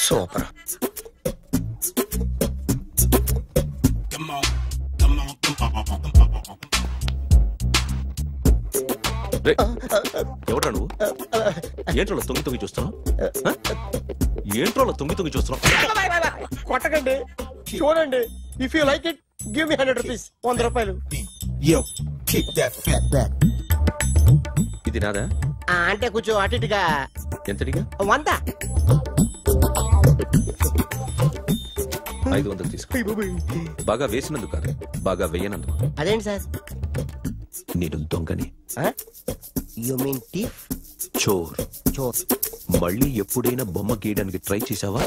Super. ఎవరా నువ్వు? ఏంట్రోలో తొంగి తొంగి చూస్తున్నావు? ఏంట్రోలో తొంగి తొంగి చూస్తున్నావు? కొట్టకండి, చూడండి. If you like it give me 100 rupees. 100 రూపాయలు. ఇది నాదా? అంటే కొంచెం అటు ఇటుగా. ఎంతడిగా? 100. 500 తీసుకో. బాగా వేసినందుకు కాదు, బాగా వేయనందుకు. అదేంటి సార్? నేను దొంగని. You mean thief? చోర్. చోర్. మళ్ళీ ఎప్పుడైనా బొమ్మ గీయడానికి ట్రై చేసావా?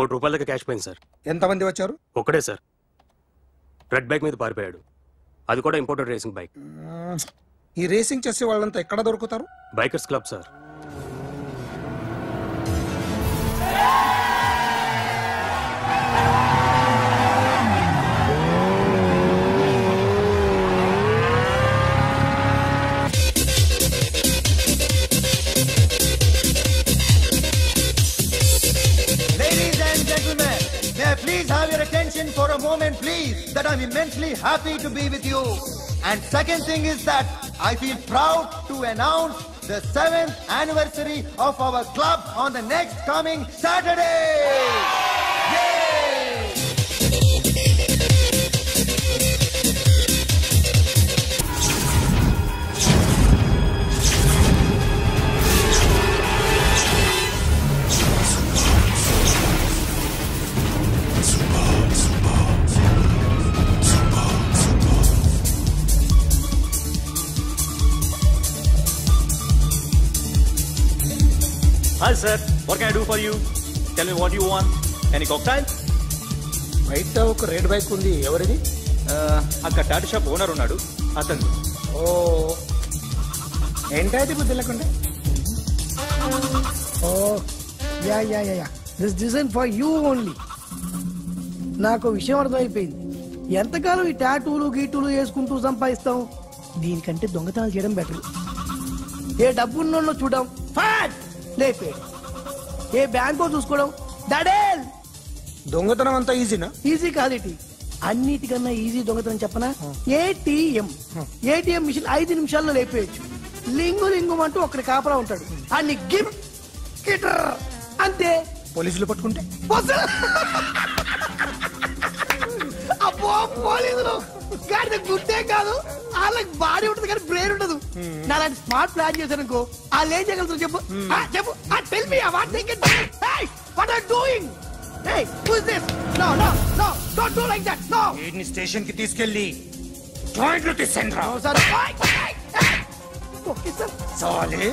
₹1 కోటి క్యాష్ పోయింది సార్. ఎంతమంది వచ్చారు? ఒక్కడే సార్. రెడ్ బైక్ మీద పారిపోయాడు. అది కూడా ఇంపోర్టెడ్ రేసింగ్ బైక్. ఈ రేసింగ్ చేసే వాళ్ళంతా ఎక్కడ దొరుకుతారు? Bikers club sir. Please have your attention for a moment, please, that I'm immensely happy to be with you. And second thing is that I feel proud to announce the 7th anniversary of our club on the next coming Saturday. Yay! Hi sir, what can I do for you? Tell me what you want. Any cocktail? బయట ఒక red bike ఉంది, ఎవరిది? అక్కడ Tata shop owner ఉన్నాడు, అతను. ఓ ఏంటది బుద్ధి లేకుండా? Oh yeah yeah yeah yeah this design for you only. నాకు విషయం అర్థమైపోయింది. ఎంతకాలం ఈ టాటూలు గీటూలు వేసుకుంటూ సంపాదిస్తాం? దీనికంటే దొంగతనాలు చేయడం బెటర్. ఏ డబ్బున్నోళ్ళు చూడడం ఫ్యాట్ లేపే, ఏ బ్యాంకో చూసుకోవడం దడేల్. దొంగతనం అంతా ఈజీనా? ఈజీ కాదేటి, అన్నిటికన్నా ఈజీ దొంగతనం చెప్పనా? ఏటీఎం మిషన్ 5 నిమిషాల్లో లేపేయచ్చు. లింగు లింగు అంటూ ఒకటి కాపలా ఉంటాడు, అన్ని గిమ్ గిటర్ అంతే. పోలీసులు పట్టుకుంటే అబ్బో పోలీసులు గాడి గుర్తే కాదు, వాళ్ళకి బాడీ ఉంటుంది కానీ బ్రెయిన్ ఉండదు. నాలాంటి స్మార్ట్ ప్లాన్ చేశానుకో వాళ్ళు ఏం చేయగలుగుతారు చెప్పు? చెప్పు, tell me what they can do. Hey what are doing? Hey who is this? No no no don't do like that. No, వీడిని స్టేషన్ కి తీసుకెళ్ళి జాయింట్ లో తీసుకెళ్ళరా. No sir. Okay sir. సాలే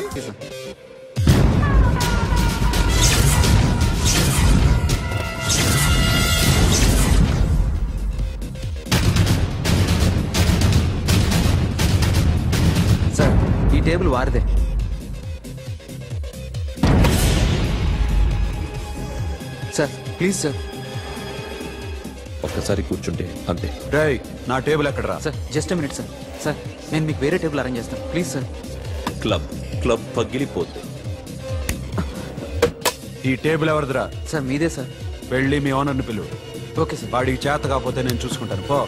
సార్, ఈ టేబుల్ వారిదే. Sir please sir. ఒక్కసారి కూర్చుంటే అంతే. రేయ్, నా టేబుల్ ఎక్కడరా? Sir just minute sir. Sir నేను మీకు వేరే టేబుల్ అరేంజ్ చేస్తాను ప్లీజ్ సార్. క్లబ్ పగిలిపోద్ది. ఈ టేబుల్ ఎవరిదిరా? సార్ మీదే సార్. వెళ్ళి మీ ఓనర్ని పిలువు. Okay sir. వాడికి చేత కాకపోతే నేను చూసుకుంటాను, పో.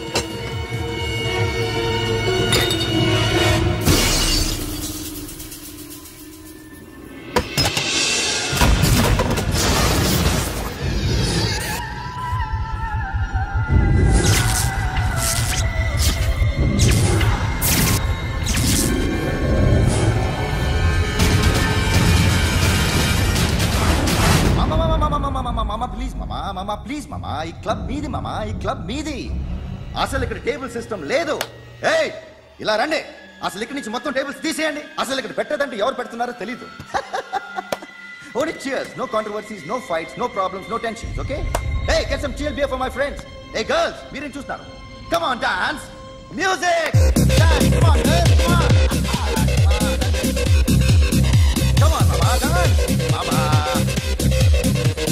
మామా మామా ప్లీజ్ మామా, ఈ క్లబ్ మీది మామా, ఈ క్లబ్ మీది. అసలు ఇక్కడ టేబుల్ సిస్టమ్ లేదు. ఏయ్ ఇలా రండి, అసలు ఇక్కడ నుంచి మొత్తం టేబుల్స్ తీసేయండి. అసలు ఇక్కడ పెట్టదంటే ఎవరు పెడుతున్నారో తెలీదు. Only cheers, no controversies, no fights, no problems, no tensions, okay? Hey, get some chill beer for my friends. Hey girls, మీరేం చూస్తున్నారు? Come on, dance! Music! Dance, come on, girls, come on! Come on, mama, dance! Mama!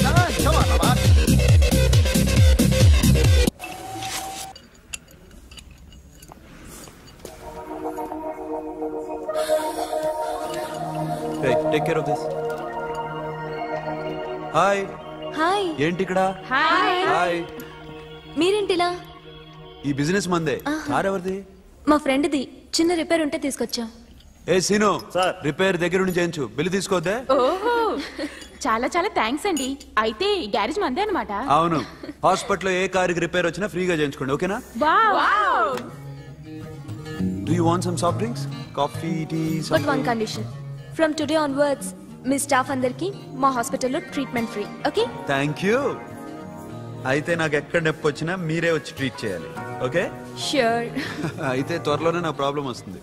Dance, come on, mama! Hey, take care of this. Hi hi. ఏంటి ఇక్కడ? Hi. Hi. మీరేంటిలా? ఈ business మందే. Car ఎవరిది? మా ఫ్రెండ్ది. చిన్న repair ఉంటే తీసుకొచ్చా. ఏ scene, repair దగ్గర నుండి చేయించు. బిల్లు తీసుకోవద్దే? ఓహో, చాలా చాలా థ్యాంక్స్ అండి. అయితే ఈ గ్యారేజ్ మందే అన్నమాట. అవును. హాస్పిటల్లో ఏ కారుకి రిపేర్ వచ్చినా ఫ్రీగా చేయించుకోండి, ఓకేనా? Wow. Do you want some soft drinks? Coffee, tea? But one condition. From today onwards మీ స్టాఫ్ అందరికి మా హాస్పిటల్లో treatment free, okay? Thank you. అయితే నాకు ఎక్కడ నొప్పి వచ్చినా మీరే వచ్చి ట్రీట్ చేయాలి, ఓకే? ష్యూర్. అయితే త్వరలోనే నా ప్రాబ్లం వస్తుంది.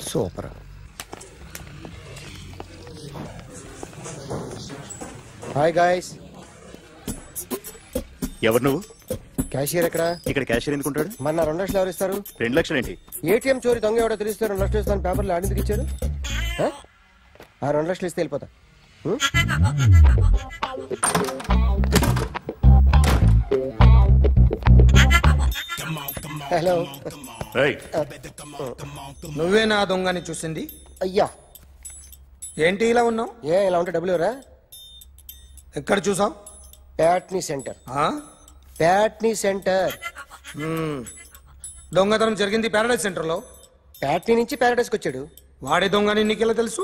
సూపర్. Hi guys. ఎవరు నువ్వు? క్యాషియర్ ఎక్కడ? ఇక్కడ క్యాషియర్ ఎందుకుంటాడు? మన 2 లక్షలు ఎవరు ఇస్తారు? 2 లక్షలు ఏంటి? ఏటీఎం చోరీ దొంగ ఎవడో తెలిస్తే 2 లక్షలు ఇస్తాను పేపర్లు ఆడిందుకు ఇచ్చారు. ఆ 2 లక్షలు ఇస్తే వెళ్ళిపోతా. హలో. నువ్వే నా దొంగని చూసింది? అయ్యా ఏంటి ఇలా ఉన్నావు? ఏ ఇలా ఉంటే డబ్బులు ఎవరా? ఎక్కడ చూసావు? ప్యాట్నీ సెంటర్. ప్యాట్నీ సెంటర్. దొంగతనం జరిగింది ప్యారడైజ్ సెంటర్ లో. ప్యాట్నీ నుంచి ప్యారడైజ్కి వచ్చాడు. వాడే దొంగని నీకెలా తెలుసు?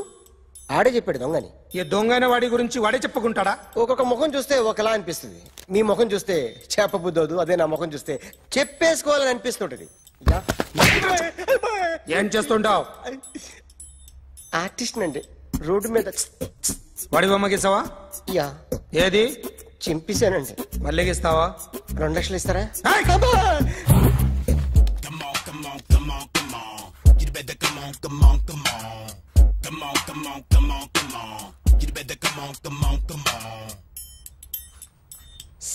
ఆడే చెప్పాడు దొంగని. ఈ దొంగైన వాడి గురించి వాడే చెప్పుకుంటాడా? ఒక్కొక్క ముఖం చూస్తే ఒకలా అనిపిస్తుంది. మీ ముఖం చూస్తే చెప్పబుద్దోదు, అదే నా ముఖం చూస్తే చెప్పేసుకోవాలని అనిపిస్తుంటది. ఏం చేస్తుంటావు? ఆర్టిస్ట్ అండి. రోడ్డు మీద వాడి బొమ్మ గీసావా? యా. ఏది? చింపేశానండి. మళ్ళీ గీస్తావా? 2 లక్షలు ఇస్తారా?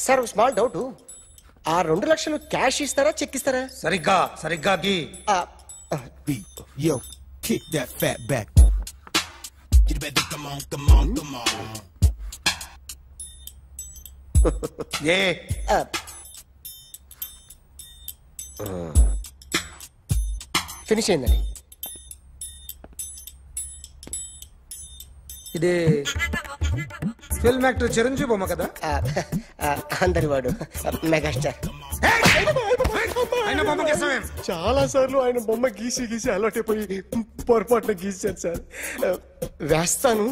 Sir small doubt. ఆ 2 లక్షలు క్యాష్ ఇస్తారా చెక్ ఇస్తారా? సరిగ్గా గీ. Yo, kick that fat back. You better come on. Finish అయిందండి. ఇది ఫిల్మ్ యాక్టర్ చిరంజీవి బొమ్మ కదా? అందరి వాడు మెగాస్టార్. చాలా సార్లు ఆయన బొమ్మ గీసి అలవాటైపోయి పొరపాటున గీసాను సార్. వేస్తాను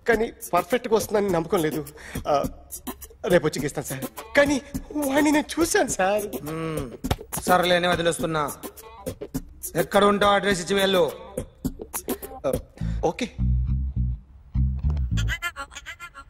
కానీ పర్ఫెక్ట్ గా వస్తుందని నమ్మకం లేదు. రేపు వచ్చి గీస్తాను సార్. కానీ వాడిని నేను చూశాను సార్. సర్లేని వదిలేస్తున్నా. ఎక్కడ ఉంటావు అడ్రస్ ఇచ్చి వెళ్ళు. ఓకే.